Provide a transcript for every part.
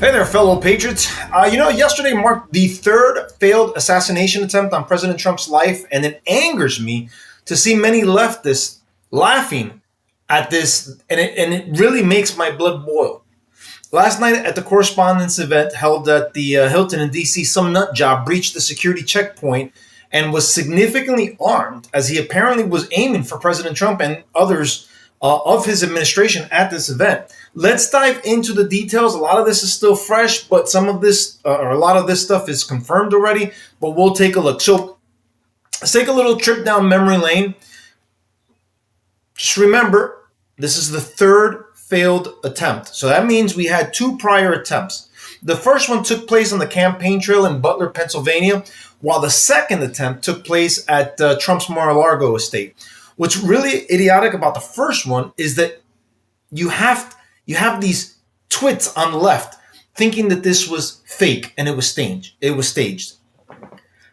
Hey there, fellow Patriots. Yesterday marked the third failed assassination attempt on President Trump's life, and it angers me to see many leftists laughing at this, and it really makes my blood boil. Last night at the correspondence event held at the Hilton in D.C., some nut job breached the security checkpoint and was significantly armed as he apparently was aiming for President Trump and others of his administration at this event. Let's dive into the details. A lot of this is still fresh, but some of this, or a lot of this stuff is confirmed already, but we'll take a look. So let's take a little trip down memory lane. Just remember, this is the third failed attempt. So that means we had two prior attempts. The first one took place on the campaign trail in Butler, Pennsylvania, while the second attempt took place at Trump's Mar-a-Lago estate. What's really idiotic about the first one is that you have these twits on the left thinking that this was fake and it was staged.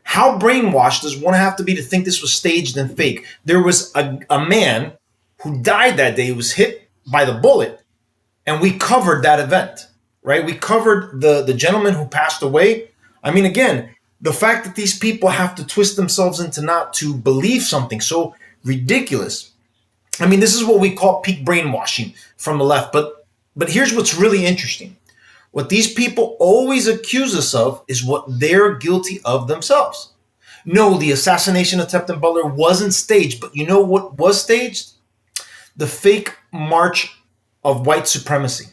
How brainwashed does one have to be to think this was staged and fake? There was a man who died that day. He was hit by the bullet, and we covered that event, right? We covered the gentleman who passed away. I mean, again, the fact that these people have to twist themselves into not to believe something so ridiculous. I mean, this is what we call peak brainwashing from the left. But here's what's really interesting. What these people always accuse us of is what they're guilty of themselves. No, the assassination attempt in Butler wasn't staged, but you know what was staged? The fake march of white supremacy.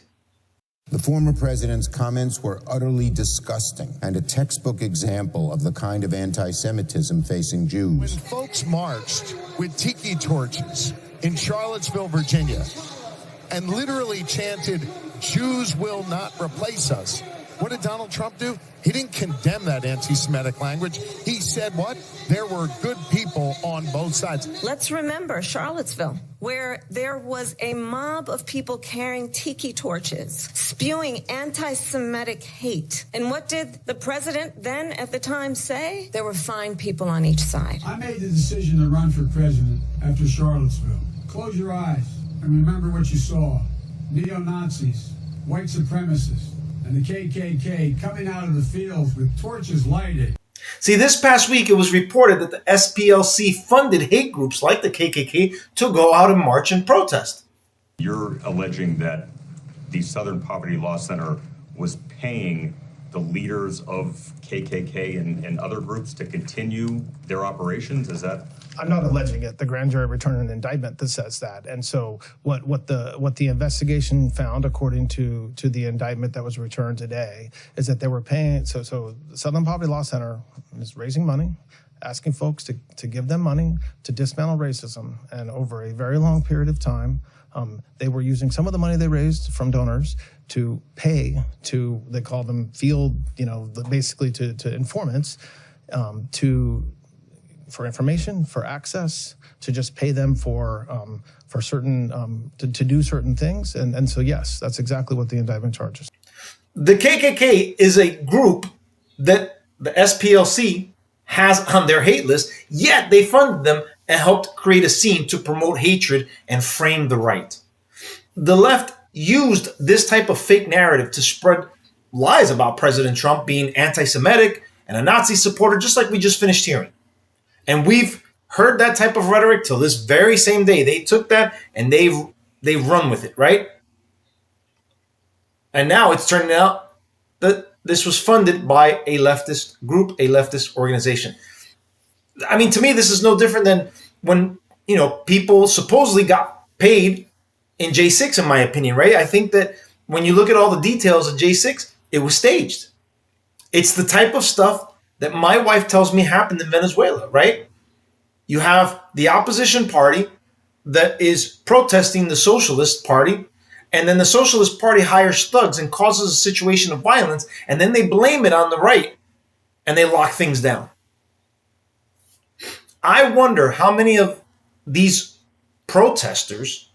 The former president's comments were utterly disgusting and a textbook example of the kind of anti-Semitism facing Jews. When folks marched with tiki torches in Charlottesville, Virginia, and literally chanted, "Jews will not replace us," what did Donald Trump do? He didn't condemn that anti-Semitic language. He said what? There were good people on both sides. Let's remember Charlottesville, where there was a mob of people carrying tiki torches, spewing anti-Semitic hate. And what did the president then at the time say? There were fine people on each side. I made the decision to run for president after Charlottesville. Close your eyes and remember what you saw. Neo-Nazis, white supremacists, and the KKK coming out of the fields with torches lighted. See, this past week, it was reported that the SPLC funded hate groups like the KKK to go out and march and protest. You're alleging that the Southern Poverty Law Center was paying the leaders of KKK and other groups to continue their operations? Is that? I'm not alleging it. The grand jury returned an indictment that says that. And so what the investigation found, according to the indictment that was returned today, is that they were paying. So the Southern Poverty Law Center is raising money, asking folks to give them money to dismantle racism. And over a very long period of time, they were using some of the money they raised from donors to pay to, they call them field, basically to informants, for information, for access, to just pay them for certain, to do certain things. And so, yes, that's exactly what the indictment charges. The KKK is a group that the SPLC has on their hate list, yet they funded them and helped create a scene to promote hatred and frame the right. The left used this type of fake narrative to spread lies about President Trump being anti-Semitic and a Nazi supporter, just like we just finished hearing. And we've heard that type of rhetoric till this very same day. They took that and they've run with it, right? And now it's turning out that this was funded by a leftist group, a leftist organization. I mean, to me, this is no different than when, people supposedly got paid in J6, in my opinion, right? I think that when you look at all the details of J6, it was staged. It's the type of stuff that my wife tells me happened in Venezuela, right? You have the opposition party that is protesting the Socialist Party, and then the Socialist Party hires thugs and causes a situation of violence, and then they blame it on the right, and they lock things down. I wonder how many of these protesters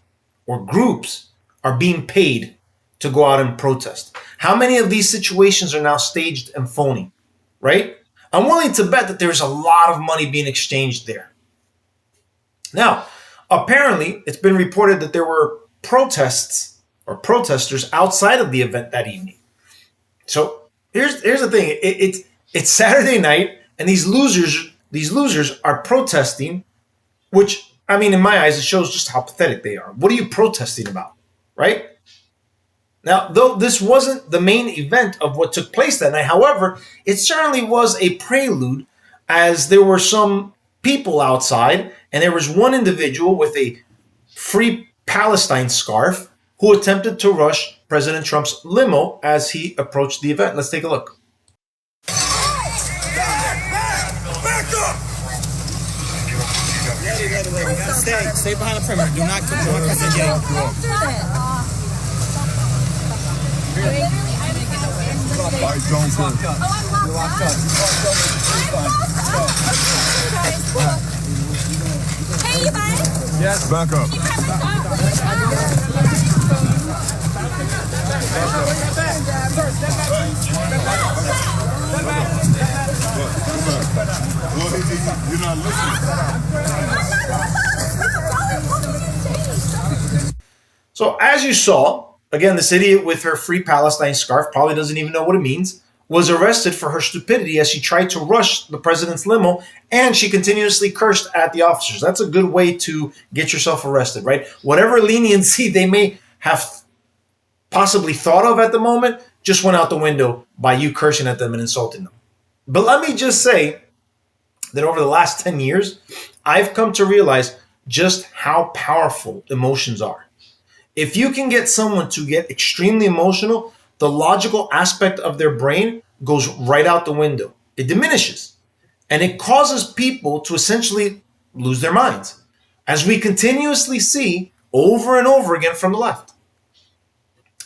or groups are being paid to go out and protest. How many of these situations are now staged and phony, right? I'm willing to bet that there's a lot of money being exchanged there. Now, apparently, it's been reported that there were protests or protesters outside of the event that evening. So here's the thing. It's Saturday night, and these losers are protesting, which, I mean, in my eyes, it shows just how pathetic they are. What are you protesting about, right? Now, though this wasn't the main event of what took place that night, however, it certainly was a prelude, as there were some people outside, and there was one individual with a Free Palestine scarf who attempted to rush President Trump's limo as he approached the event. Let's take a look. Stay behind the perimeter. Do not cross the gate. Hey, you fine? Yes. Back up. You're not listening. So as you saw, again, this idiot with her Free Palestine scarf, probably doesn't even know what it means, was arrested for her stupidity as she tried to rush the president's limo, and she continuously cursed at the officers. That's a good way to get yourself arrested, right? Whatever leniency they may have possibly thought of at the moment just went out the window by you cursing at them and insulting them. But let me just say that over the last 10 years, I've come to realize just how powerful emotions are. If you can get someone to get extremely emotional, the logical aspect of their brain goes right out the window. It diminishes. And it causes people to essentially lose their minds, as we continuously see over and over again from the left.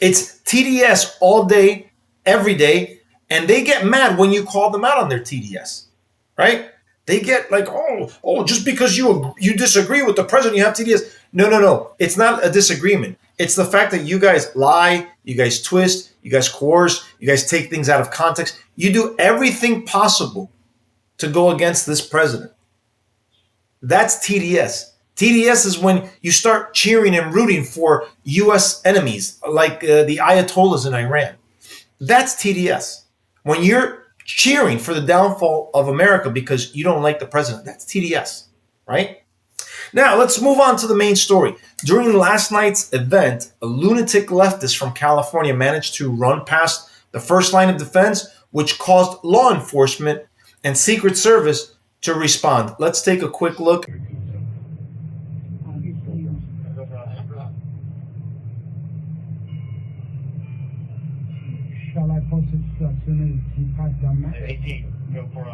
It's TDS all day, every day, and they get mad when you call them out on their TDS, right? They get like, oh, just because you disagree with the president, you have TDS. No. It's not a disagreement. It's the fact that you guys lie, you guys twist, you guys coerce, you guys take things out of context. You do everything possible to go against this president. That's TDS. TDS is when you start cheering and rooting for U.S. enemies, like the Ayatollahs in Iran. That's TDS. When you're cheering for the downfall of America because you don't like the president, that's TDS, right? Now, let's move on to the main story. During last night's event, a lunatic leftist from California managed to run past the first line of defense, which caused law enforcement and Secret Service to respond. Let's take a quick look. Shall I post it as soon as he passed down? 18. Go for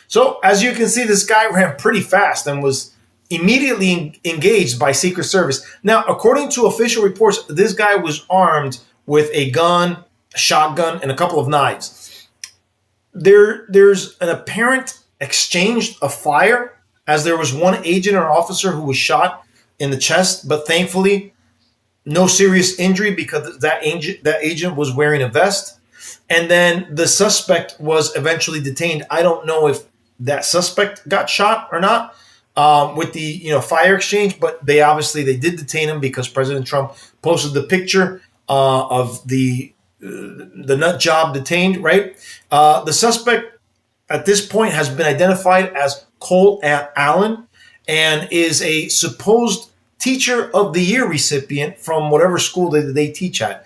So, as you can see, this guy ran pretty fast and was immediately engaged by Secret Service. Now, according to official reports, this guy was armed with a gun, a shotgun, and a couple of knives. There's an apparent exchange of fire, as there was one agent or officer who was shot in the chest, but thankfully no serious injury because that agent was wearing a vest. And then the suspect was eventually detained. I don't know if that suspect got shot or not with the fire exchange, but they did detain him because President Trump posted the picture of the nut job detained, right? The suspect at this point has been identified as Cole Allen and is a supposed Teacher of the Year recipient from whatever school they teach at.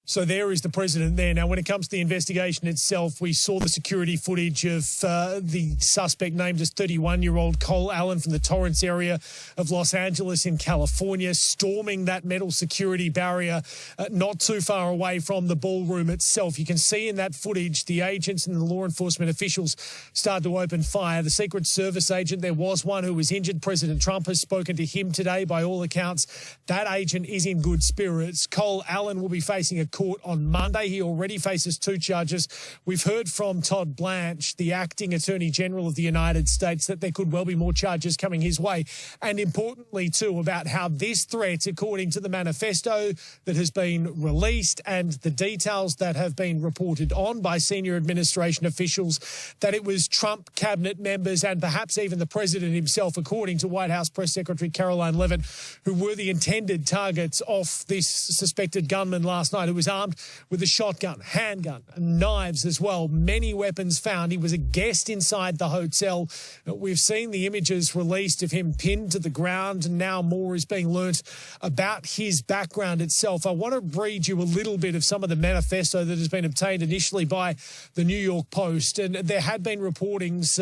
So there is the president there. Now, when it comes to the investigation itself, we saw the security footage of the suspect named as 31-year-old Cole Allen from the Torrance area of Los Angeles in California, storming that metal security barrier not too far away from the ballroom itself. You can see in that footage the agents and the law enforcement officials start to open fire. The Secret Service agent, there was one who was injured. President Trump has spoken to him today. By all accounts, that agent is in good spirits. Cole Allen will be facing a court on Monday. He already faces 2 charges. We've heard from Todd Blanche, the acting Attorney General of the United States, that there could well be more charges coming his way. And importantly, too, about how this threat, according to the manifesto that has been released and the details that have been reported on by senior administration officials, that it was Trump cabinet members and perhaps even the president himself, according to White House Press Secretary Caroline Leavitt, who were the intended targets of this suspected gunman last night, who was was armed with a shotgun, handgun, and knives as well. Many weapons found. He was a guest inside the hotel. We've seen the images released of him pinned to the ground, and now more is being learnt about his background itself. I want to read you a little bit of some of the manifesto that has been obtained initially by the New York Post. And there had been reportings,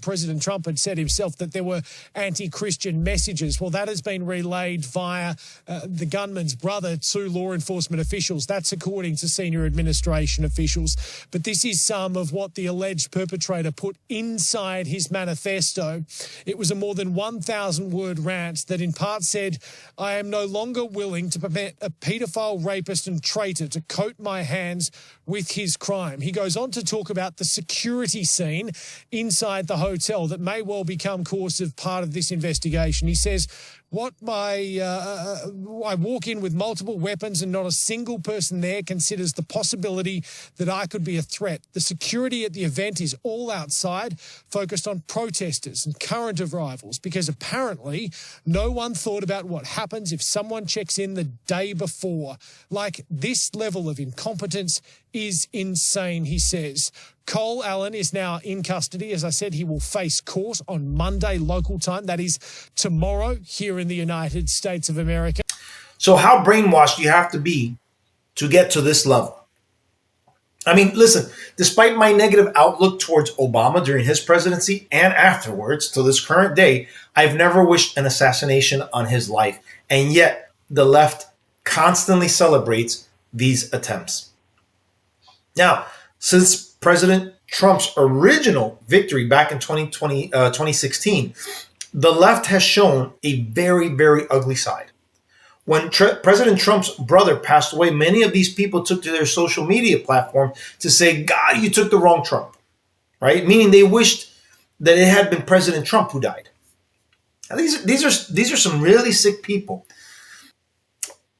President Trump had said himself that there were anti-Christian messages. Well, that has been relayed via the gunman's brother to law enforcement officials. That's according to senior administration officials. But this is some of what the alleged perpetrator put inside his manifesto. It was a more than 1,000-word rant that in part said, "I am no longer willing to permit a paedophile, rapist and traitor to coat my hands with his crime." He goes on to talk about the security scene inside the hotel that may well become course of part of this investigation. He says, I walk in with multiple weapons and not a single person there considers the possibility that I could be a threat. The security at the event is all outside, focused on protesters and current arrivals, because apparently no one thought about what happens if someone checks in the day before. Like, this level of incompetence is insane, he says. Cole Allen is now in custody. As I said, he will face court on Monday local time. That is tomorrow here in the United States of America. So how brainwashed do you have to be to get to this level? I mean, listen, despite my negative outlook towards Obama during his presidency and afterwards to this current day, I've never wished an assassination on his life. And yet the left constantly celebrates these attempts. Now, since President Trump's original victory back in 2016, the left has shown a very, very ugly side. When President Trump's brother passed away, many of these people took to their social media platform to say, "God, you took the wrong Trump," right? Meaning they wished that it had been President Trump who died. Now, these are some really sick people.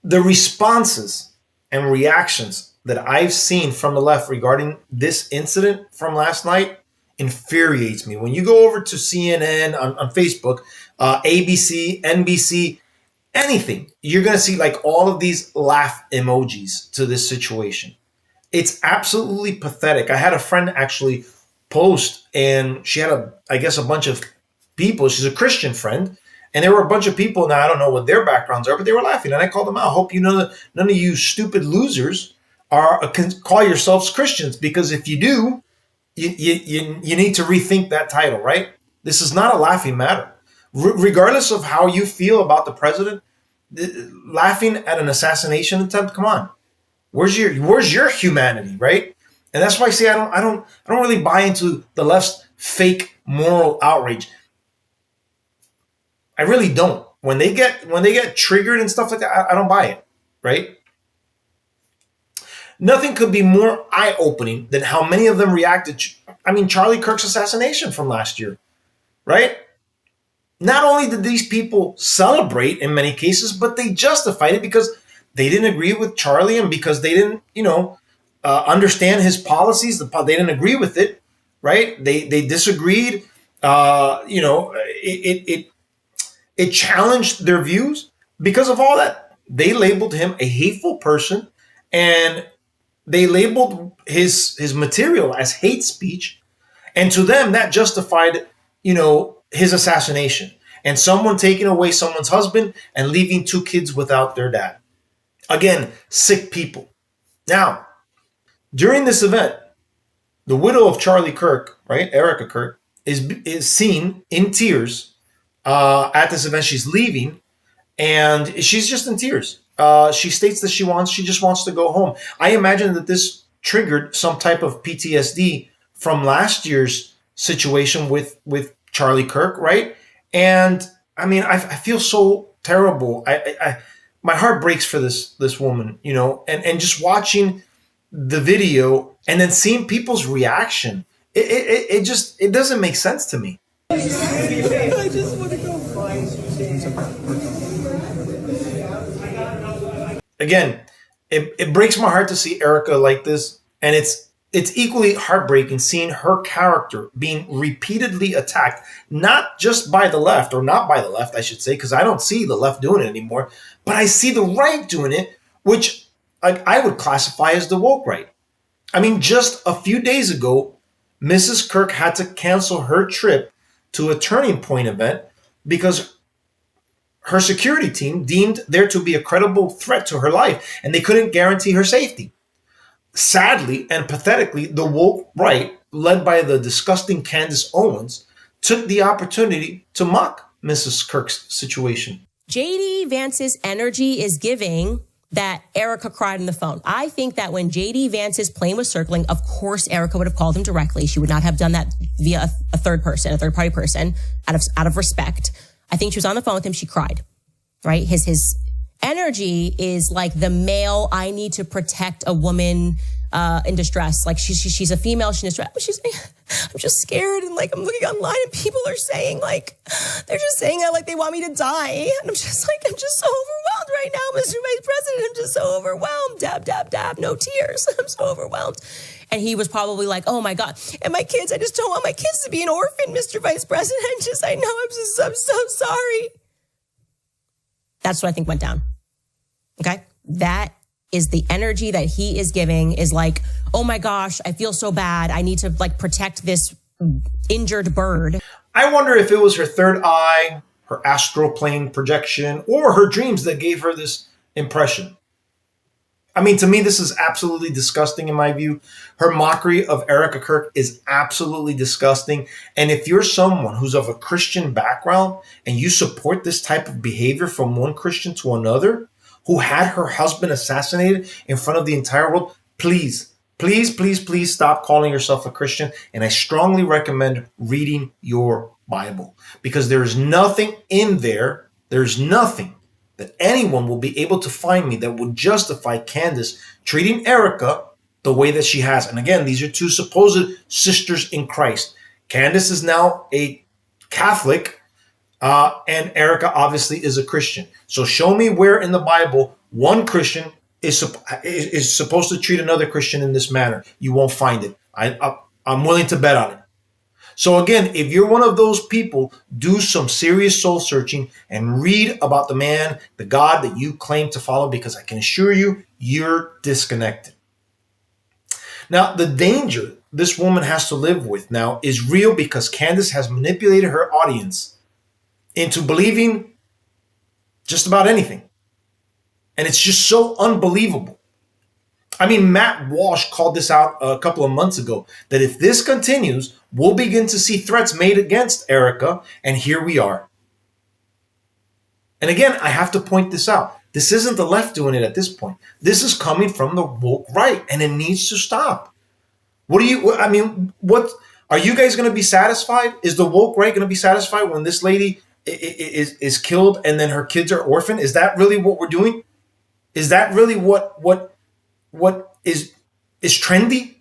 The responses and reactions that I've seen from the left regarding this incident from last night infuriates me. When you go over to CNN on Facebook, ABC, NBC, anything, you're going to see like all of these laugh emojis to this situation. It's absolutely pathetic. I had a friend actually post, and she had I guess a bunch of people. She's a Christian friend. And there were a bunch of people, now I don't know what their backgrounds are, but they were laughing. And I called them out. I hope you know that none of you stupid losers can call yourselves Christians, because if you do, you need to rethink that title, right? This is not a laughing matter. Regardless of how you feel about the president, laughing at an assassination attempt, come on. Where's your humanity, right? And that's why I say I don't really buy into the left's fake moral outrage. I really don't. When they get triggered and stuff like that, I don't buy it, right? Nothing could be more eye-opening than how many of them reacted. Charlie Kirk's assassination from last year, right? Not only did these people celebrate in many cases, but they justified it because they didn't agree with Charlie and because they didn't, understand his policies. They didn't agree with it, right? They disagreed. It challenged their views. Because of all that, they labeled him a hateful person, and they labeled his material as hate speech. And to them, that justified, his assassination. And someone taking away someone's husband and leaving two kids without their dad. Again, sick people. Now, during this event, the widow of Charlie Kirk, right, Erica Kirk, is seen in tears at this event. She's leaving, and she's just in tears. She states that she just wants to go home. I imagine that this triggered some type of PTSD from last year's situation with Charlie Kirk, right? And I feel so terrible. My heart breaks for this woman, and just watching the video and then seeing people's reaction, it doesn't make sense to me. I just want to go find Again, it breaks my heart to see Erica like this, and it's equally heartbreaking seeing her character being repeatedly attacked, not just by the left, or not by the left, I should say, because I don't see the left doing it anymore, but I see the right doing it, which I would classify as the woke right. I mean, just a few days ago, Mrs. Kirk had to cancel her trip to a Turning Point event because her security team deemed there to be a credible threat to her life, and they couldn't guarantee her safety. Sadly and pathetically, the woke right, led by the disgusting Candace Owens, took the opportunity to mock Mrs. Kirk's situation. JD Vance's energy is giving that Erica cried on the phone. I think that when JD Vance's plane was circling, of course Erica would have called him directly. She would not have done that via a third party person, out of respect. I think she was on the phone with him. She cried, right? His energy is like the male, I need to protect a woman in distress. Like she's a female, she's in distress. But she's like, I'm just scared. And like, I'm looking online and people are saying like, they're just saying that like they want me to die. And I'm just so overwhelmed right now, Mr. Vice President. I'm just so overwhelmed. Dab, dab, dab, no tears. I'm so overwhelmed. And he was probably like, oh my God. And my kids, I just don't want my kids to be an orphan, Mr. Vice President. I know, I'm so sorry. That's what I think went down. Okay? That is the energy that he is giving is like, oh my gosh, I feel so bad. I need to like protect this injured bird. I wonder if it was her third eye, her astral plane projection, or her dreams that gave her this impression. I mean, to me, this is absolutely disgusting in my view. Her mockery of Erica Kirk is absolutely disgusting. And if you're someone who's of a Christian background and you support this type of behavior from one Christian to another, who had her husband assassinated in front of the entire world, please stop calling yourself a Christian. And I strongly recommend reading your Bible, because there is nothing in there. There's nothing that anyone will be able to find me that would justify Candace treating Erica the way that she has. And again, these are two supposed sisters in Christ. Candace is now a Catholic, and Erica obviously is a Christian. So show me where in the Bible one Christian is supposed to treat another Christian in this manner. You won't find it. I'm willing to bet on it. So again, if you're one of those people, do some serious soul searching and read about the man, the God that you claim to follow, because I can assure you, you're disconnected. Now, the danger this woman has to live with now is real, because Candace has manipulated her audience into believing just about anything. And it's just so unbelievable. I mean, Matt Walsh called this out a couple of months ago, that if this continues, we'll begin to see threats made against Erica. And here we are. And again, I have to point this out. This isn't the left doing it at this point. This is coming from the woke right, and it needs to stop. What are you guys going to be satisfied? Is the woke right going to be satisfied when this lady is killed and then her kids are orphaned? Is that really what we're doing? Is that really what is trendy?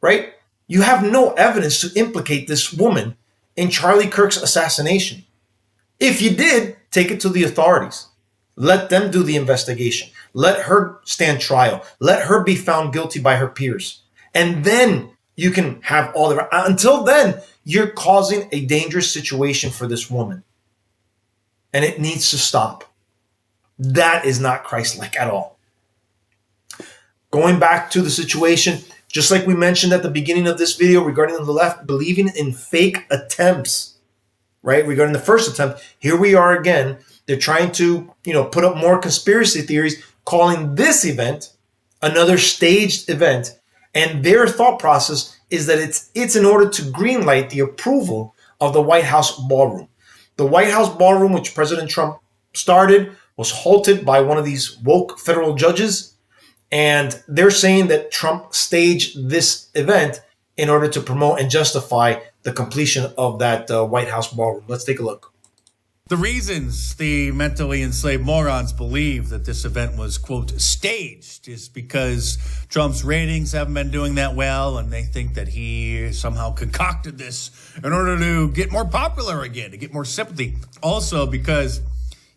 Right? You have no evidence to implicate this woman in Charlie Kirk's assassination. If you did, take it to the authorities. Let them do the investigation. Let her stand trial. Let her be found guilty by her peers. And then you can have all the... Until then, you're causing a dangerous situation for this woman. And it needs to stop. That is not Christ-like at all. Going back to the situation, just like we mentioned at the beginning of this video regarding the left believing in fake attempts, right? Regarding the first attempt, here we are again. They're trying to, put up more conspiracy theories, calling this event another staged event. And their thought process is that it's in order to greenlight the approval of the White House ballroom. The White House ballroom, which President Trump started, was halted by one of these woke federal judges. And they're saying that Trump staged this event in order to promote and justify the completion of that White House ballroom. Let's take a look. The reasons the mentally enslaved morons believe that this event was, quote, staged is because Trump's ratings haven't been doing that well, and they think that he somehow concocted this in order to get more popular again, to get more sympathy. Also because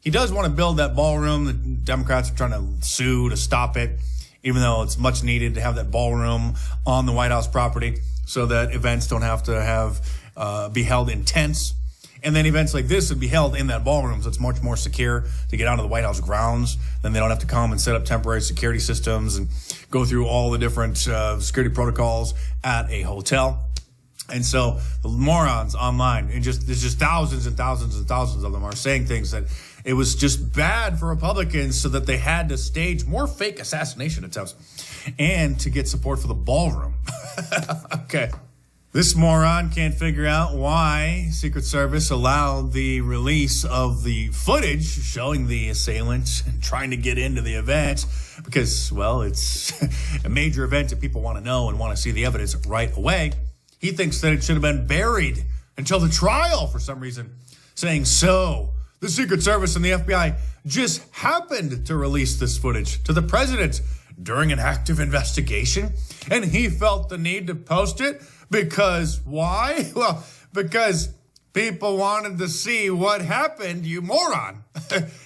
he does want to build that ballroom. The Democrats are trying to sue to stop it, even though it's much needed to have that ballroom on the White House property so that events don't have to be held in tents. And then events like this would be held in that ballroom, so it's much more secure to get onto the White House grounds. Then they don't have to come and set up temporary security systems and go through all the different security protocols at a hotel. And so the morons online, and there's just thousands and thousands and thousands of them, are saying things that it was just bad for Republicans, so that they had to stage more fake assassination attempts and to get support for the ballroom. Okay. This moron can't figure out why Secret Service allowed the release of the footage showing the assailant trying to get into the event, because, well, it's a major event that people want to know and want to see the evidence right away. He thinks that it should have been buried until the trial for some reason, saying, so the Secret Service and the FBI just happened to release this footage to the president during an active investigation, and he felt the need to post it because why? Well, because people wanted to see what happened, you moron.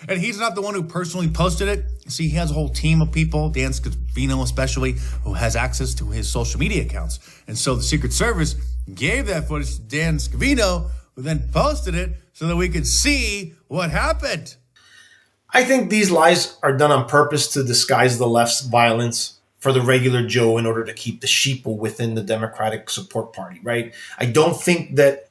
And he's not the one who personally posted it. See, he has a whole team of people, Dan Scavino especially, who has access to his social media accounts. And so the Secret Service gave that footage to Dan Scavino, who then posted it so that we could see what happened. I think these lies are done on purpose to disguise the left's violence for the regular Joe in order to keep the sheeple within the Democratic support party, right? I don't think that,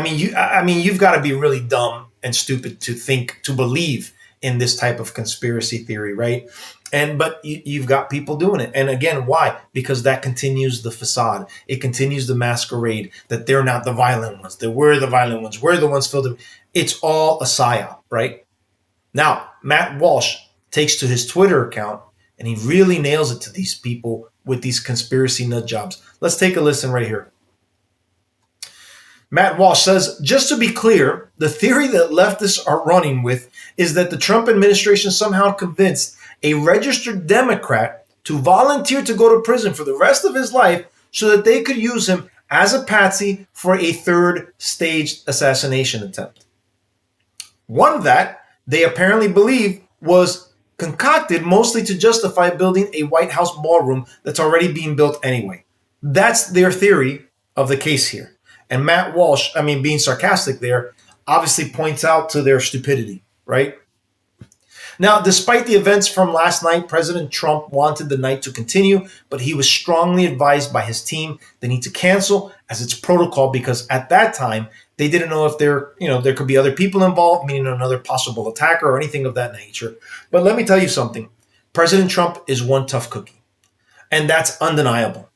you've got to be really dumb and stupid to believe in this type of conspiracy theory, right? But you've got people doing it. And again, why? Because that continues the facade. It continues the masquerade that they're not the violent ones, that we're the violent ones. We're the ones filled with. It's all a psyop, right? Now, Matt Walsh takes to his Twitter account and he really nails it to these people with these conspiracy nut jobs. Let's take a listen right here. Matt Walsh says, just to be clear, the theory that leftists are running with is that the Trump administration somehow convinced a registered Democrat to volunteer to go to prison for the rest of his life so that they could use him as a patsy for a third staged assassination attempt. One that they apparently believe was concocted mostly to justify building a White House ballroom that's already being built anyway. That's their theory of the case here. And Matt Walsh, being sarcastic there, obviously points out to their stupidity, right? Now, despite the events from last night, President Trump wanted the night to continue, but he was strongly advised by his team they need to cancel as it's protocol, because at that time, they didn't know if there could be other people involved, meaning another possible attacker or anything of that nature. But let me tell you something. President Trump is one tough cookie, and that's undeniable.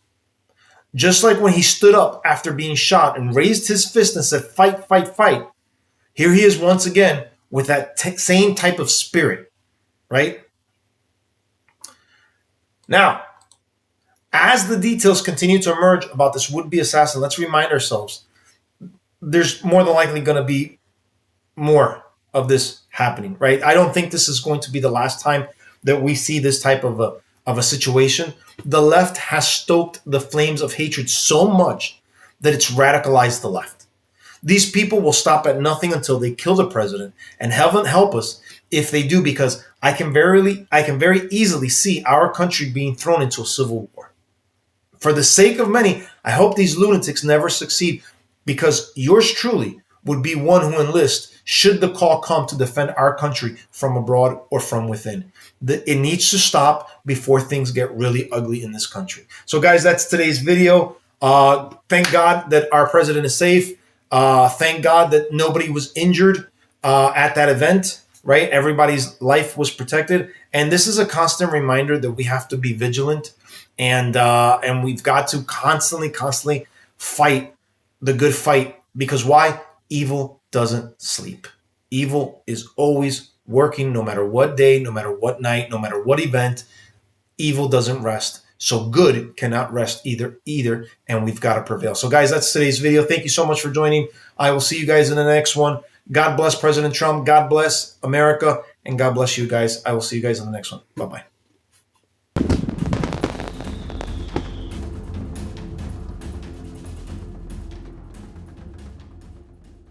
Just like when he stood up after being shot and raised his fist and said, fight, fight, fight. Here he is once again with that same type of spirit, right? Now, as the details continue to emerge about this would-be assassin, let's remind ourselves, there's more than likely going to be more of this happening, right? I don't think this is going to be the last time that we see this type of a situation. The left has stoked the flames of hatred so much that it's radicalized the left. These people will stop at nothing until they kill the president, and heaven help us if they do, because I can very easily see our country being thrown into a civil war. For the sake of many, I hope these lunatics never succeed, because yours truly would be one who enlists should the call come to defend our country from abroad or from within. It needs to stop before things get really ugly in this country. So guys, that's today's video. Thank God that our president is safe. Thank God that nobody was injured at that event, right? Everybody's life was protected. And this is a constant reminder that we have to be vigilant, and we've got to constantly fight the good fight. Because why? Evil doesn't sleep. Evil is always working, no matter what day, no matter what night, no matter what event. Evil doesn't rest. So good cannot rest either, and we've got to prevail. So guys, that's today's video. Thank you so much for joining. I will see you guys in the next one. God bless President Trump. God bless America, and God bless you guys. I will see you guys in the next one. Bye-bye.